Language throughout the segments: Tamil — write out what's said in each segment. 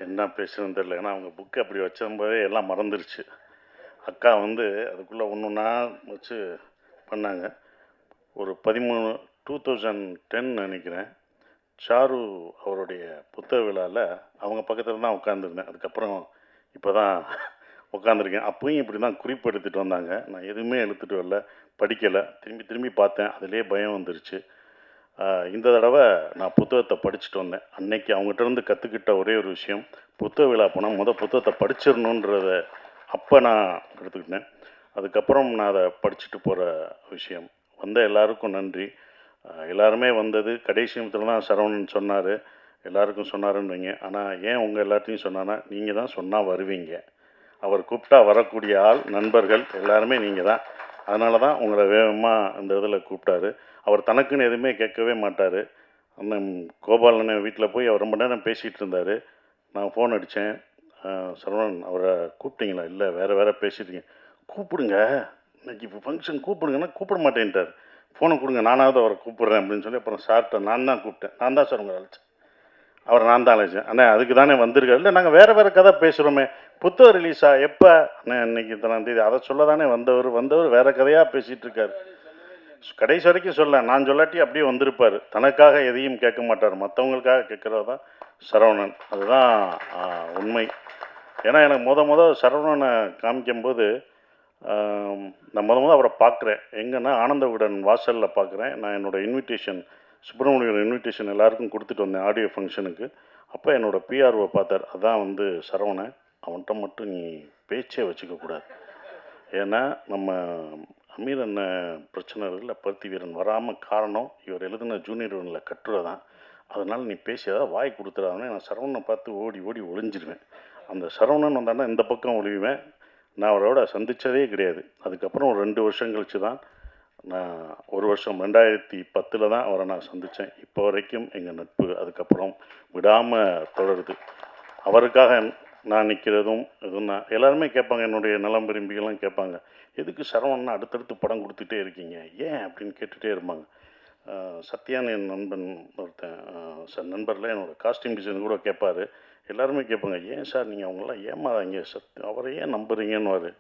என்ன பேசுறதுன்னு தெரியல. ஏன்னா அவங்க புக்கு அப்படி வச்சும்போதே எல்லாம் மறந்துருச்சு. அக்கா வந்து அதுக்குள்ளே ஒன்று ஒன்றா வச்சு பண்ணாங்க. ஒரு 2010 நினைக்கிறேன், சாரு அவருடைய புத்தக விழாவில் அவங்க பக்கத்தில் தான் உட்காந்துருந்தேன். அதுக்கப்புறம் இப்போ தான் உட்காந்துருக்கேன். அப்பயும் இப்படி தான் குறிப்பு எடுத்துகிட்டு வந்தாங்க. நான் எதுவுமே எடுத்துகிட்டு வரல, படிக்கலை. திரும்பி திரும்பி பார்த்தேன், அதிலே பயம் வந்துருச்சு. இந்த தடவை நான் புத்தகத்தை படிச்சுட்டு வந்தேன். அன்னைக்கு அவங்ககிட்ட இருந்து கற்றுக்கிட்ட ஒரே ஒரு விஷயம், புத்தக விழா போனால் புத்தகத்தை படிச்சிடணுன்றத அப்போ நான் எடுத்துக்கிட்டேன். அதுக்கப்புறம் நான் அதை படிச்சுட்டு போகிற விஷயம். வந்த எல்லாருக்கும் நன்றி. எல்லாருமே வந்தது கடைசி நிமிஷத்தில் தான் சரவணன் சொன்னார், எல்லாருக்கும் சொன்னாருன்றீங்க. ஆனால் ஏன் உங்கள் எல்லாத்தையும் சொன்னான்னா, நீங்கள் தான் சொன்னால் வருவீங்க. அவர் கூப்பிட்டா வரக்கூடிய ஆள், நண்பர்கள் எல்லாருமே நீங்கள் தான். அதனால தான் உங்களை வேகமாக இந்த இதில் கூப்பிட்டாரு. அவர் தனக்குன்னு எதுவுமே கேட்கவே மாட்டார். அண்ணன் கோபாலண்ணன் வீட்டில் போய் அவர் ரொம்ப நேரம் பேசிகிட்டு இருந்தார். நான் ஃபோன் அடித்தேன், சரவணன் அவரை கூப்பிட்டீங்களா? இல்லை, வேறு பேசிட்டீங்க. கூப்பிடுங்க, இன்னைக்கு இப்போ ஃபங்க்ஷன் கூப்பிடுங்கன்னா கூப்பிட மாட்டேன்ட்டார். ஃபோனை கொடுங்க, நானாவது அவரை கூப்பிட்றேன் அப்படின்னு சொல்லி அப்புறம் சார்கிட்ட நான் தான் கூப்பிட்டேன். நான் தான் சார் உங்களை அழைச்சேன், அவரை நான் தான் அழைச்சேன். அண்ணே அதுக்கு தானே வந்திருக்காரு. இல்லை, நாங்கள் வேறு கதை பேசுகிறோமே. புத்தகம் ரிலீஸா எப்போ? அண்ணே இன்னைக்கு இத்தனாம் தேதி. அதை சொல்ல தானே வந்தவர் வேறு கதையாக பேசிகிட்டு இருக்கார். கடைசி வரைக்கும் சொல்ல, நான் சொல்லாட்டி அப்படியே வந்திருப்பார். தனக்காக எதையும் கேட்க மாட்டார், மற்றவங்களுக்காக கேட்குறது தான் சரவணன். அதுதான் உண்மை. ஏன்னா எனக்கு சரவணனை காமிக்கும்போது நான் அவரை பார்க்குறேன். எங்கன்னா ஆனந்த விகடன் வாசலில் பார்க்குறேன். நான் என்னோடய இன்விடேஷன், சுப்பிரமணியோட இன்விடேஷன் எல்லாருக்கும் கொடுத்துட்டு வந்தேன் ஆடியோ ஃபங்க்ஷனுக்கு. அப்போ என்னோடய பிஆர்ஓ பார்த்தார். அதான் சரவணன், அவன்கிட்ட மட்டும் நீ பேச்சே வச்சுக்கக்கூடாது. ஏன்னா நம்ம அமீர் அண்ணன் பிரச்சனை இல்லை, பருத்தி வீரன் வராமல் காரணம் இவர் எழுதின ஜூனியர் ஒன்றில் கட்டுரை தான். அதனால் நீ பேசியதா வாய் கொடுத்துடாதுன்னு நான் சரவணனை பார்த்து ஓடி ஓடி ஒளிஞ்சிருவேன். அந்த சரவணன் வந்தான்னா இந்த பக்கம் ஒளிவேன். நான் அவரோட சந்தித்ததே கிடையாது. அதுக்கப்புறம் ஒரு 2 வருஷம் கழித்து தான், நான் 1 வருஷம் 2010 தான் அவரை நான் சந்தித்தேன். இப்போ வரைக்கும் எங்கள் நட்பு அதுக்கப்புறம் விடாமல் தொடருது. அவருக்காக நான் நிற்கிறதும் இதுவும் தான். எல்லாருமே கேட்பாங்க, என்னுடைய நலம் விரும்பிகள்லாம் கேட்பாங்க, எதுக்கு சரவணன் அடுத்தடுத்து படம் கொடுத்துட்டே இருக்கீங்க ஏன் அப்படின்னு கேட்டுகிட்டே இருப்பாங்க. சத்யான்னு என் நண்பன் ஒருத்தன் நண்பரில் என்னோடய காஸ்டியூம் டிசைன் கூட கேட்பார். எல்லாருமே கேட்பாங்க, ஏன் சார் நீங்கள் அவங்களாம் ஏமாறாங்க, அவரை ஏன் நம்புறீங்கன்னு.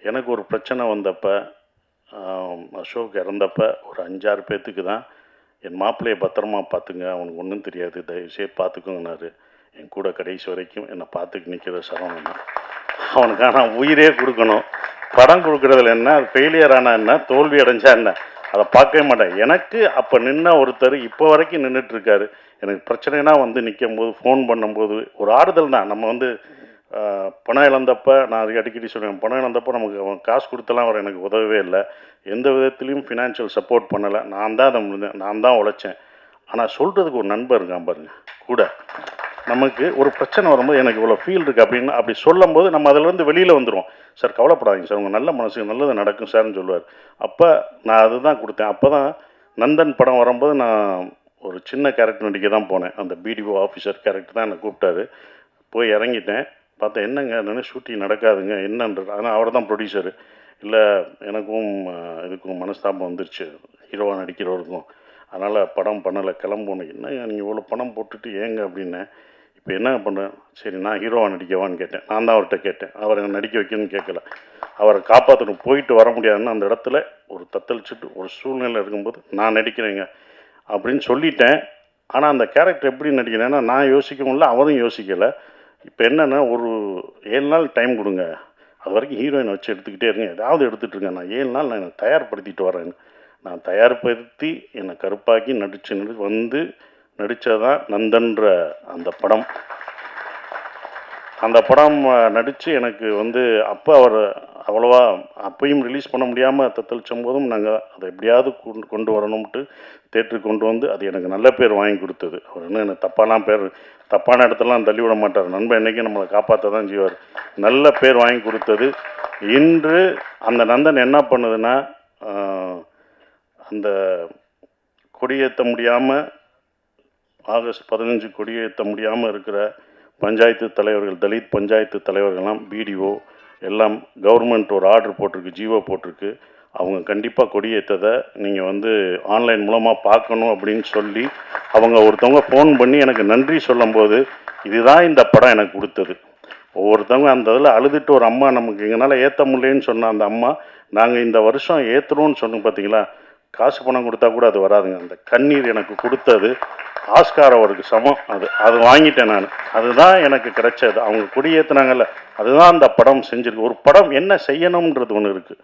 எனக்கு ஒரு பிரச்சனை வந்தப்போ, அசோக் இறந்தப்போ ஒரு 5-6 பேர்த்துக்கு தான் என் மாப்பிள்ளையை பத்திரமா பார்த்துங்க, அவனுக்கு ஒன்றும் தெரியாது, தயவுசெய்து பார்த்துக்கோங்கன்னாரு. என் கூட கடைசி வரைக்கும் என்னை பார்த்துக்கு நிற்கிற சரவணன். அவனுக்கான உயிரே கொடுக்கணும். படம் கொடுக்குறதுல என்ன, அது ஃபெயிலியர் ஆனால் என்ன, தோல்வி அடைஞ்சா என்ன, அதை பார்க்கவே மாட்டேன். எனக்கு அப்போ நின்ன ஒருத்தர் இப்போ வரைக்கும் நின்றுட்டுருக்காரு. எனக்கு பிரச்சனைனா நிற்கும் போது ஃபோன் பண்ணும்போது ஒரு ஆறுதல் தான். நம்ம பணம் இழந்தப்போ நான் அடிக்கடி சொல்லுவேன், பணம் இழந்தப்போ நமக்கு அவன் காசு கொடுத்தலாம் அவர் எனக்கு உதவவே இல்லை, எந்த விதத்துலேயும் ஃபினான்ஷியல் சப்போர்ட் பண்ணலை. நான் தான் அதை முடிஞ்சேன், நான் தான் உழைச்சேன். ஆனால் சொல்கிறதுக்கு ஒரு நண்பர் இருக்கான் பாருங்க கூட. நமக்கு ஒரு பிரச்சனை வரும்போது எனக்கு இவ்வளோ ஃபீல் இருக்குது அப்படின்னு அப்படி சொல்லும் போது நம்ம அதிலேருந்து வெளியில் வந்துடுவோம். சார் கவலைப்படாதீங்க சார், உங்கள் நல்ல மனசுக்கு நல்லது நடக்கும் சார்னு சொல்லுவார். அப்போ நான் அதுதான் கொடுத்தேன். அப்போ தான் நந்தன் படம் வரும்போது நான் ஒரு சின்ன கேரக்டர் நடிக்க தான் போனேன். அந்த பிடிஓ ஆஃபீஸர் கேரக்டர் தான் என்னை கூப்பிட்டாரு. போய் இறங்கிட்டேன். பார்த்தா என்னங்க என்னென்னு ஷூட்டிங் நடக்காதுங்க என்னன்றது. ஆனால் அவர் தான் ப்ரொடியூசரு. இல்லை, எனக்கும் இதுக்கும் மனஸ்தாபம் வந்துருச்சு, ஹீரோவாக நடிக்கிறவருக்கும், அதனால் படம் பண்ணலை, கிளம்பணும். என்னங்க நீங்கள் இவ்வளோ பணம் போட்டுட்டு ஏங்க அப்படின்னேன். இப்போ என்ன பண்ணுறேன், சரி நான் ஹீரோவாக நடிக்கவான்னு கேட்டேன். நான் தான் அவர்கிட்ட கேட்டேன், அவரை நடிக்க வைக்கணும்னு கேட்கல. அவரை காப்பாற்றணும், போயிட்டு வர முடியாதுன்னு அந்த இடத்துல ஒரு தத்தளிச்சுட்டு ஒரு சூழ்நிலை இருக்கும்போது நான் நடிக்கிறேங்க அப்படின்னு சொல்லிட்டேன். ஆனால் அந்த கேரக்டர் எப்படி நடிக்கிறேன்னா நான் யோசிக்கவும் இல்லை, அவரும் யோசிக்கலை. இப்போ என்னென்னா ஒரு 7 நாள் டைம் கொடுங்க, அது வரைக்கும் ஹீரோயினை வச்சு எடுத்துக்கிட்டே இருங்க, ஏதாவது எடுத்துகிட்ருங்க, நான் 7 நாள் நான் என்னை தயார்படுத்திட்டு வரேன். நான் தயார்படுத்தி என்னை கருப்பாக்கி நடித்து நடித்ததான் நந்தன்ற அந்த படம். அந்த படம் நடித்து எனக்கு அப்போ அவர் அவ்வளோவா அப்பையும் ரிலீஸ் பண்ண முடியாமல் தத்தளிச்சும் போதும் நாங்கள் அதை எப்படியாவது கொண்டு வரணும்ட்டு தேட்டருக்கு கொண்டு அது எனக்கு நல்ல பேர் வாங்கி கொடுத்தது. அவர் இன்னும் எனக்கு தப்பான இடத்துலலாம் தள்ளி விட மாட்டார். நண்பன் என்றைக்கும் நம்மளை காப்பாற்ற தான் செய்வார். நல்ல பேர் வாங்கி கொடுத்தது. இன்று அந்த நந்தன் என்ன பண்ணுதுன்னா, அந்த கொடியேற்ற முடியாமல் ஆகஸ்ட் 15 கொடியேற்ற முடியாமல் இருக்கிற பஞ்சாயத்து தலைவர்கள், தலித் பஞ்சாயத்து தலைவர்கள்லாம், பிடிஓ எல்லாம் கவர்மெண்ட் ஒரு ஆர்டர் போட்டிருக்கு, ஜிஓ போட்டிருக்கு. அவங்க கண்டிப்பாக கொடியேற்றதை நீங்கள் வந்து ஆன்லைன் மூலமாக பார்க்கணும் அப்படின்னு சொல்லி அவங்க ஒருத்தவங்க ஃபோன் பண்ணி எனக்கு நன்றி சொல்லும்போது இதுதான் இந்த படம் எனக்கு கொடுத்தது. ஒவ்வொருத்தவங்க அந்த இதில் அழுதுட்டு ஒரு அம்மா நமக்கு எங்களால் ஏற்ற முடியலன்னு சொன்ன அந்த அம்மா நாங்கள் இந்த வருஷம் ஏற்றுறோன்னு சொன்னோம் பார்த்தீங்களா, காசு பணம் கொடுத்தா கூட அது வராதுங்க. அந்த கண்ணீர் எனக்கு கொடுத்தது ஆஸ்கார் அவருக்கு சமம். அது வாங்கிட்டேன் நான். அதுதான் எனக்கு கிடைச்சது. அவங்க கொடியேற்றினாங்கல்ல, அதுதான் அந்த படம் செஞ்சிருக்கு. ஒரு படம் என்ன செய்யணுன்றது ஒன்று இருக்குது.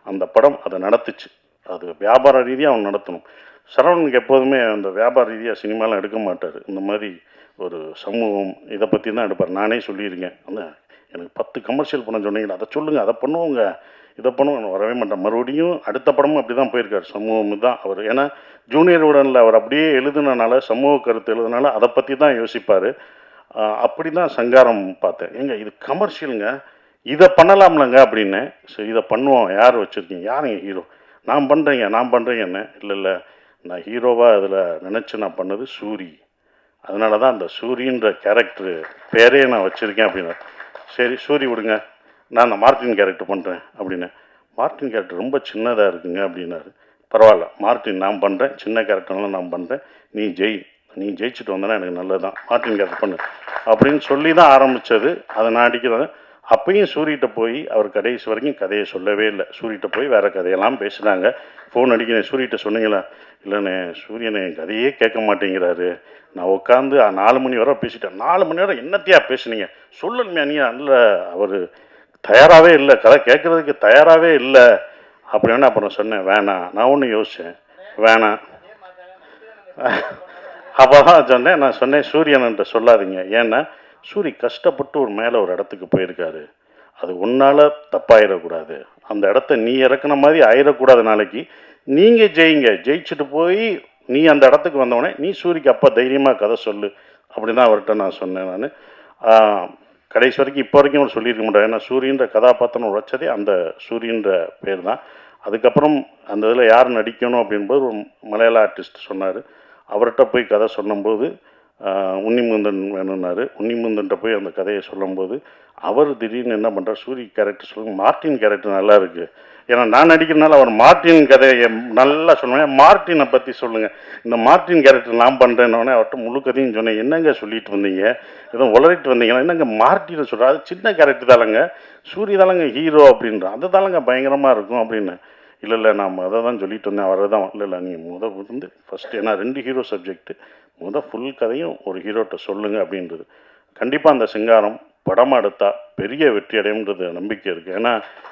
அந்த படம் அதை நடத்துச்சு. அது வியாபார ரீதியாக அவன் நடத்தணும். சரவணனுக்கு எப்போதுமே அந்த வியாபார ரீதியாக சினிமாலாம் எடுக்க மாட்டார். இந்த மாதிரி ஒரு சமூகம் இதை பற்றி தான் எடுப்பார். நானே சொல்லியிருக்கேன், அந்த எனக்கு 10 கமர்ஷியல் படம் சொன்னீங்களா, அதை சொல்லுங்கள், அதை பண்ணுவோங்க, இதை பண்ணுவோம், வரவே மாட்டேன். மறுபடியும் அடுத்த படமும் அப்படி தான் போயிருக்கார். சமூகம் தான் அவர். ஏன்னா ஜூனியர் உடனில் அவர் அப்படியே எழுதுனனால, சமூக கருத்து எழுதுனால அதை பற்றி தான் யோசிப்பார். அப்படி தான் சங்காரம் பார்த்தேன். ஏங்க இது கமர்ஷியலுங்க, இதை பண்ணலாம்லங்க அப்படின்னு. ஸோ இதை பண்ணுவோம், யார் வச்சுருக்கீங்க, யாருங்க ஹீரோ, நான் பண்ணுறேங்கன்னு. இல்லை நான் ஹீரோவாக அதில் நினச்சி நான் பண்ணது சூரி. அதனால தான் அந்த சூரின்ற கேரக்டரு பேரே நான் வச்சுருக்கேன் அப்படின்னு. சரி சூரி விடுங்க, நான் அந்த மார்ட்டின் கேரக்டர் பண்ணுறேன் அப்படின்னு. மார்ட்டின் கேரக்டர் ரொம்ப சின்னதாக இருக்குங்க அப்படின்னாரு. பரவாயில்ல, மார்ட்டின் நான் பண்ணுறேன், சின்ன கேரக்டர்லாம் நான் பண்ணுறேன், நீ ஜெயிச்சுட்டு வந்தேன்னா எனக்கு நல்லது தான், மார்ட்டின் கேரக்டர் பண்ணு அப்படின்னு சொல்லி தான் ஆரம்பித்தது. அதை நான் அடிக்கிறது. அப்பையும் சூரிகிட்ட போய் அவர் கடைசி வரைக்கும் கதையை சொல்லவே இல்லை. சூரிகிட்ட போய் வேறு கதையெல்லாம் பேசுனாங்க. ஃபோன் அடிக்கிறேன், சூரிகிட்ட சொன்னீங்களா, இல்லைண்ணே சூரியனை என் கதையே கேட்க மாட்டேங்கிறாரு, நான் உட்காந்து 4 மணி வரை பேசிட்டேன். 4 மணி நேரம் என்னத்தையா பேசுனீங்க, சொல்லணுமே நீ. அல்ல, அவர் தயாராகவே இல்லை, கதை கேட்குறதுக்கு தயாராகவே இல்லை அப்படின்னு. அப்புறம் சொன்னேன் வேணாம், நான் ஒன்று யோசித்தேன், வேணாம். அப்போ தான் சொன்னேன், நான் சொன்னேன் சூரியன்கிட்ட சொல்லாதீங்க. ஏன்னா சூரி கஷ்டப்பட்டு ஒரு மேலே ஒரு இடத்துக்கு போயிருக்காரு, அது உன்னால் தப்பாயிடக்கூடாது, அந்த இடத்த நீ இறக்குன மாதிரி ஆயிடக்கூடாது. நாளைக்கு நீங்கள் ஜெயிச்சுட்டு போய் நீ அந்த இடத்துக்கு வந்தவொடனே நீ சூரிக்கு அப்போ தைரியமாக கதை சொல்லு அப்படி தான் அவர்கிட்ட நான் சொன்னேன். நான் கடைசி வரைக்கும் இப்போ வரைக்கும் அவர் சொல்லியிருக்க மாட்டேன். ஏன்னா சூரியன்ற கதாபாத்திரம் உழைச்சதே அந்த சூரியன்ற பேர் தான். அதுக்கப்புறம் அந்த இதில் யார் நடிக்கணும் அப்படின்போது ஒரு மலையாள ஆர்டிஸ்ட் சொன்னார். அவர்கிட்ட போய் கதை சொல்லும்போது உன்னிமுந்தன் வேணும்னாரு. உன்னிமுந்தன்ட்ட போய் அந்த கதையை சொல்லும்போது அவர் திடீர்னு என்ன பண்ணுறார், சூரிய கேரக்டர் சொல்லுங்கள், மார்ட்டின் கேரக்டர் நல்லா இருக்குது, ஏன்னா நான் நடிக்கிறனால அவர் மார்ட்டின் கதையை நல்லா சொல்லுவேன், மார்ட்டினை பற்றி சொல்லுங்கள், இந்த மார்ட்டின் கேரக்டர் நான் பண்ணுறேன்னொடனே அவர்கிட்ட முழு கதையும் சொன்னேன். என்னங்க சொல்லிட்டு வந்தீங்க, ஏதோ உளறிட்டு வந்தீங்கன்னா, என்னங்க மார்ட்டினை சொல்கிறார், அது சின்ன கேரக்டர் தாளங்க, சூரிய தாளங்க ஹீரோ அப்படின்றான், அந்த தாளங்க பயங்கரமாக இருக்கும் அப்படின்னு. இல்லை நான் அதை தான் சொல்லிட்டு வந்தேன், அவரை தான். இல்லை நீங்கள் வந்து ஃபஸ்ட்டு, ஏன்னா 2 ஹீரோ சப்ஜெக்ட்டு, ஃபுல் கதையும் ஒரு ஹீரோட்ட சொல்லுங்கள் அப்படின்றது. கண்டிப்பாக அந்த சிங்காரம் படமாக எடுத்தால் பெரிய வெற்றி அடையும்ன்றது நம்பிக்கை இருக்குது. ஏன்னா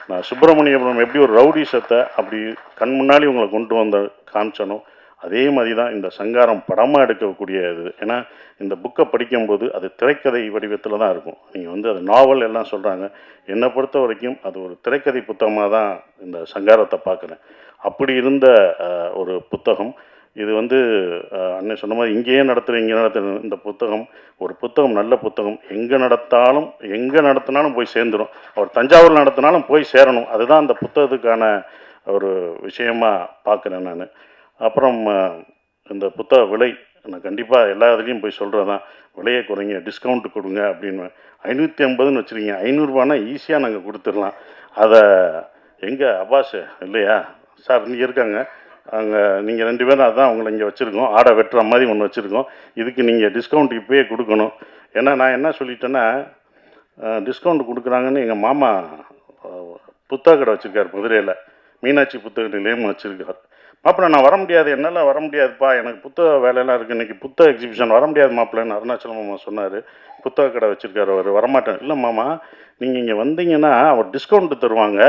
நான் சுப்பிரமணியபுரம் எப்படி ஒரு ரவுடிசத்தை அப்படி கண் முன்னாடி உங்களை கொண்டு வந்த காமிச்சனோ, அதே மாதிரி தான் இந்த சங்காரம் படமாக எடுக்கக்கூடிய இது. ஏன்னா இந்த புக்கை படிக்கும்போது அது திரைக்கதை வடிவத்தில் தான் இருக்கும். நீங்கள் வந்து அது நாவல் எல்லாம் சொல்கிறாங்க, என்னை பொறுத்த வரைக்கும் அது ஒரு திரைக்கதை புத்தகமாக தான் இந்த சங்காரத்தை பார்க்குறேன். அப்படி இருந்த ஒரு புத்தகம் இது. வந்து அண்ணன் சொன்ன மாதிரி இங்கேயே நடத்துகிற இந்த புத்தகம் ஒரு புத்தகம், நல்ல புத்தகம், எங்கே நடத்தினாலும் போய் சேர்ந்துடும். அவர் தஞ்சாவூர் நடத்தினாலும் போய் சேரணும். அதுதான் அந்த புத்தகத்துக்கான ஒரு விஷயமாக பார்க்குறேன் நான். அப்புறம் இந்த புத்தக விலை நான் கண்டிப்பாக எல்லா இதுலேயும் போய் சொல்கிறது தான், விலையை குறைங்க, டிஸ்கவுண்ட்டு கொடுங்க அப்படின்னு. 550ன்னு வச்சுருக்கீங்க, 500ரூபானா ஈஸியாக நாங்கள் கொடுத்துடலாம். அதை எங்கே அப்பாஸ் இல்லையா சார், இங்கே இருக்காங்க, அங்கே நீங்கள் 2 பேரும், அதுதான் அவங்கள இங்கே வச்சுருக்கோம், ஆடை வெட்டுற மாதிரி ஒன்று வச்சுருக்கோம். இதுக்கு நீங்கள் டிஸ்கவுண்ட் இப்போயே கொடுக்கணும். ஏன்னா நான் என்ன சொல்லிட்டேன்னா, டிஸ்கவுண்ட் கொடுக்குறாங்கன்னு எங்கள் மாமா புத்தக கடை வச்சுருக்கார் மதுரையில், மீனாட்சி புத்தக நிலையம் வச்சுருக்கார். மாப்பிள்ளை நான் வர முடியாது, என்னால் வர முடியாதுப்பா, எனக்கு புத்தக வேலையெல்லாம் இருக்குது, இன்றைக்கி புத்தக எக்ஸிபிஷன், வர முடியாது மாப்பிள்ளைன்னு அருணாச்சலம் மாமா சொன்னார். புத்தக கடை வச்சுருக்கார் அவர், வரமாட்டேன். இல்லை மாமா, நீங்கள் இங்கே வந்தீங்கன்னா அவர் டிஸ்கவுண்ட்டு தருவாங்க,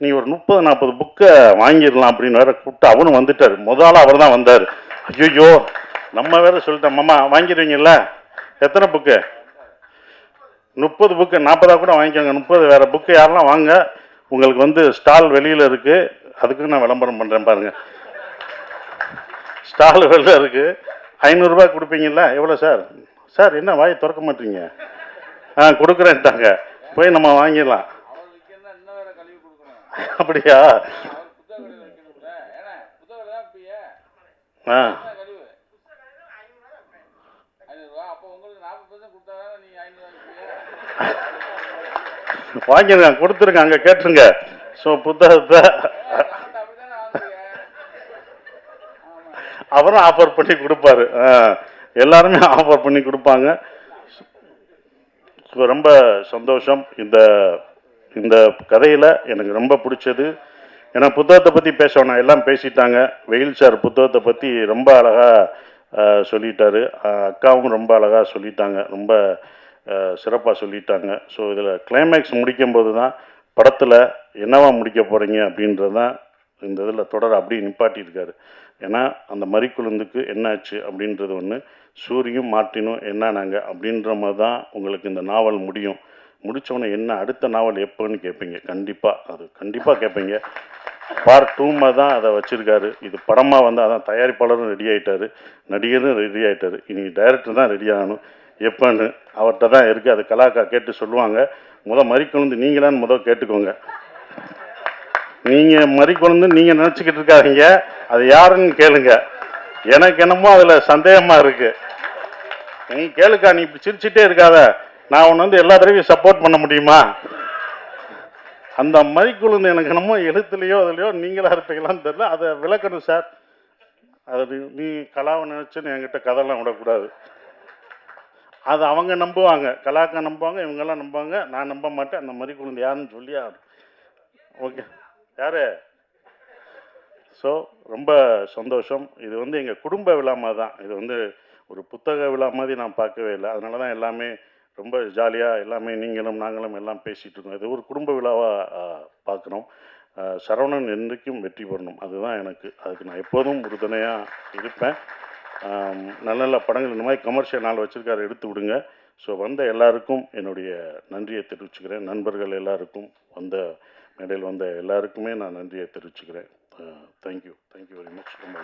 நீங்கள் ஒரு 30-40 புக்கை வாங்கிடலாம் அப்படின்னு வேறு கூப்பிட்டு அவனும் வந்துட்டார். முதல்ல அவர் தான் வந்தார். ஐயோ நம்ம வேறு சொல்லிட்டேன், மாமா வாங்கிடுவீங்கல்ல, எத்தனை புக்கு, 30 புக்கு, 40 கூட வாங்கிக்கோங்க, 30 வேறு புக்கு யாரெல்லாம் வாங்க, உங்களுக்கு வந்து ஸ்டால் வெளியில் இருக்குது, அதுக்கு நான் விளம்பரம் பண்ணுறேன் பாருங்கள், ஸ்டால் வெளியில் இருக்குது, 500 ரூபாய் கொடுப்பீங்களா, எவ்வளோ சார், சார் என்ன வாயை திறக்க மாட்டீங்க, கொடுக்குறேன்ட்டாங்க, போய் நம்ம வாங்கிடலாம். அப்படியா, வாங்கிருங்க, கொடுத்துருங்க, அங்கே கேட்டுருங்க. ஸோ புத்தகத்தை அவரும் ஆஃபர் பண்ணி கொடுப்பாரு. எல்லாருமே ஆஃபர் பண்ணி கொடுப்பாங்க. ரொம்ப சந்தோஷம். இந்த இந்த கதையில் எனக்கு ரொம்ப பிடிச்சது, ஏன்னா புத்தகத்தை பற்றி பேசணும், எல்லாம் பேசிட்டாங்க. வெயில் சார் புத்தகத்தை பற்றி ரொம்ப அழகாக சொல்லிட்டாரு. அக்காவும் ரொம்ப அழகாக சொல்லிட்டாங்க, ரொம்ப சிறப்பாக சொல்லிட்டாங்க. ஸோ இதில் கிளைமேக்ஸ் முடிக்கும்போது தான் படத்தில் என்னவா முடிக்க போகிறீங்க அப்படின்றது தான் இந்த இதில் தொடர் அப்படியே நிப்பாட்டியிருக்காரு. ஏன்னா அந்த மறிக்குழுந்துக்கு என்னாச்சு அப்படின்றது ஒன்று, சூரியும் மார்ட்டினும் என்னானாங்க அப்படின்ற மாதிரி தான் உங்களுக்கு இந்த நாவல் முடியும். முடித்தவொன்னே என்ன அடுத்த நாவல் எப்போன்னு கேட்பீங்க. கண்டிப்பாக கேட்பீங்க. பார்ட் 2 தான் அதை வச்சுருக்காரு. இது படமாக வந்து அதான் தயாரிப்பாளரும் ரெடி ஆகிட்டார், நடிகரும் ரெடி ஆகிட்டார். இன்றைக்கி டைரக்டர் தான் ரெடி ஆகணும். எப்போன்னு அவர்கிட்ட தான் இருக்குது. அது கலாக்கா கேட்டு சொல்லுவாங்க. மறிக்குழுந்து நீங்களான்னு கேட்டுக்கோங்க. நீங்கள் மறிக்குழுந்து நீங்கள் நினச்சிக்கிட்டு இருக்காதீங்க, அது யாருன்னு கேளுங்க. எனக்கு என்னமோ அதில் சந்தேகமாக இருக்குது. நீ கேளுக்கா, நீ இப்படி சிரிச்சிட்டே இருக்காத, நான் உன்னை வந்து எல்லா தடவையும் சப்போர்ட் பண்ண முடியுமா? அந்த மறிக்குழுந்து எனக்கு என்னமோ எழுத்துலையோ அதுலையோ நீங்களாக இருப்பீங்களான்னு தெரியல. அதை விளக்கணும் சார். அது நீ கலாவை நினச்சின்னு என்கிட்ட கதைலாம் விடக்கூடாது. அது அவங்க நம்புவாங்க, கலாக்கா நம்புவாங்க, இவங்கெல்லாம் நம்புவாங்க, நான் நம்ப மாட்டேன். அந்த மறிக்குழுந்து யாருன்னு சொல்லி ஓகே யாரு? ஸோ ரொம்ப சந்தோஷம். இது வந்து எங்கள் குடும்ப விழா மாதிரி தான். இது வந்து ஒரு புத்தக விழா மாதிரி நான் பார்க்கவே இல்லை. அதனால தான் எல்லாமே ரொம்ப ஜாலியாக எல்லாமே நீங்களும் நாங்களும் எல்லாம் பேசிகிட்டு இருக்கோம். இது ஒரு குடும்ப விழாவாக பார்க்குறோம். சரவணன் என்றைக்கும் வெற்றி பெறணும், அதுதான் எனக்கு. அதுக்கு நான் எப்போதும் உறுதுணையாக இருப்பேன். நல்ல நல்ல படங்கள் இந்த மாதிரி கமர்ஷியல் நாள் வச்சுருக்காரு, எடுத்து விடுங்க. ஸோ வந்த எல்லாருக்கும் என்னுடைய நன்றியை தெரிவிச்சுக்கிறேன். நண்பர்கள் எல்லாருக்கும், மேடையில் வந்த எல்லாருக்குமே நான் நன்றியை தெரிவிச்சுக்கிறேன். Thank you very much. ரொம்ப